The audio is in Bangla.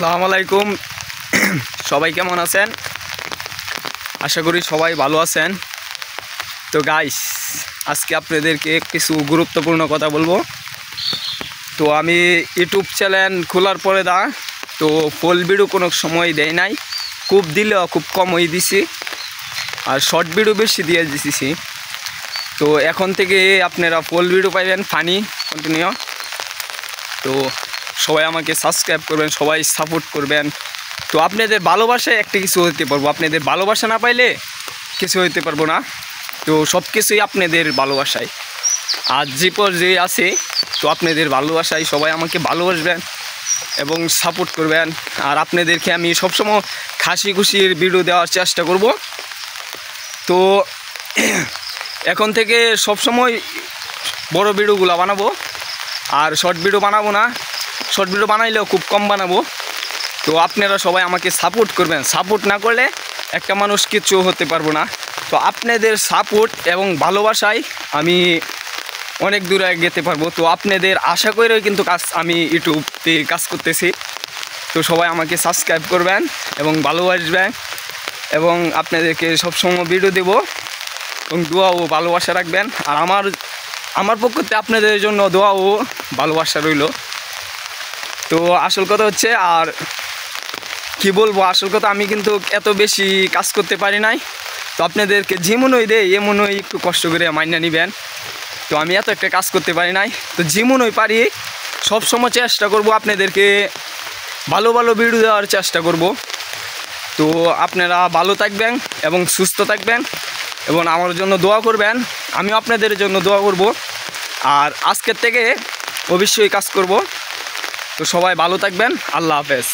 আসসালামু আলাইকুম। সবাই কেমন আছেন? আশা করি সবাই ভালো আছেন। তো গাইস, আজকে আপনাদেরকে কিছু গুরুত্বপূর্ণ কথা বলবো। তো আমি ইউটিউব চ্যানেল খোলার পরে তো ফুল ভিডিও কোনো সময় দেয় নাই, খুব দিলেও খুব কমই দিছি, আর শর্ট ভিডিও বেশি দিয়ে দিছি। তো এখন থেকে আপনারা ফুল ভিডিও পাইবেন, ফানি কন্টিনিউ। তো সবাই আমাকে সাবস্ক্রাইব করবেন, সবাই সাপোর্ট করবেন। তো আপনাদের ভালোবাসায় একটা কিছু হতে পারবো, আপনাদের ভালোবাসা না পাইলে কিছু হইতে পারবো না। তো সব কিছুই আপনাদের ভালোবাসায়, আর যে পর্যায়ে আছে তো আপনাদের ভালোবাসায় সবাই আমাকে ভালোবাসবেন এবং সাপোর্ট করবেন। আর আপনাদেরকে আমি সবসময় হাসি খুশির ভিডিও দেওয়ার চেষ্টা করব। তো এখন থেকে সবসময় বড় ভিডিওগুলো বানাবো, আর শর্ট ভিডিও বানাবো না। শর্ট ভিডিও বানাইলেও খুব কম বানাবো। তো আপনারা সবাই আমাকে সাপোর্ট করবেন, সাপোর্ট না করলে একটা মানুষ কিছু হতে পারবো না। তো আপনাদের সাপোর্ট এবং ভালোবাসায় আমি অনেক দূরে যেতে পারবো। তো আপনাদের আশা করেও কিন্তু আমি ইউটিউবে কাজ করতেছি। তো সবাই আমাকে সাবস্ক্রাইব করবেন এবং ভালোবাসবেন, এবং আপনাদেরকে সবসময় ভিডিও দেবো এবং দোয়া ও ভালোবাসা রাখবেন। আর আমার পক্ষ থেকে আপনাদের জন্য দোয়া ও ভালোবাসা রইল। তো আসল কথা হচ্ছে, আর কি বলবো, আসল কথা আমি কিন্তু এত বেশি কাজ করতে পারি নাই। তো আপনাদেরকে যেমনই দেয় এমনই একটু কষ্ট করে মাইনা নেবেন। তো আমি এত একটা কাজ করতে পারি নাই, তো যেমনই পারি সবসময় চেষ্টা করব আপনাদেরকে ভালো ভালো ভিডিও দেওয়ার চেষ্টা করব। তো আপনারা ভালো থাকবেন এবং সুস্থ থাকবেন এবং আমার জন্য দোয়া করবেন, আমিও আপনাদের জন্য দোয়া করব। আর আজকের থেকে অবশ্যই কাজ করব। তো সবাই ভালো থাকবেন, আল্লাহ হাফেজ।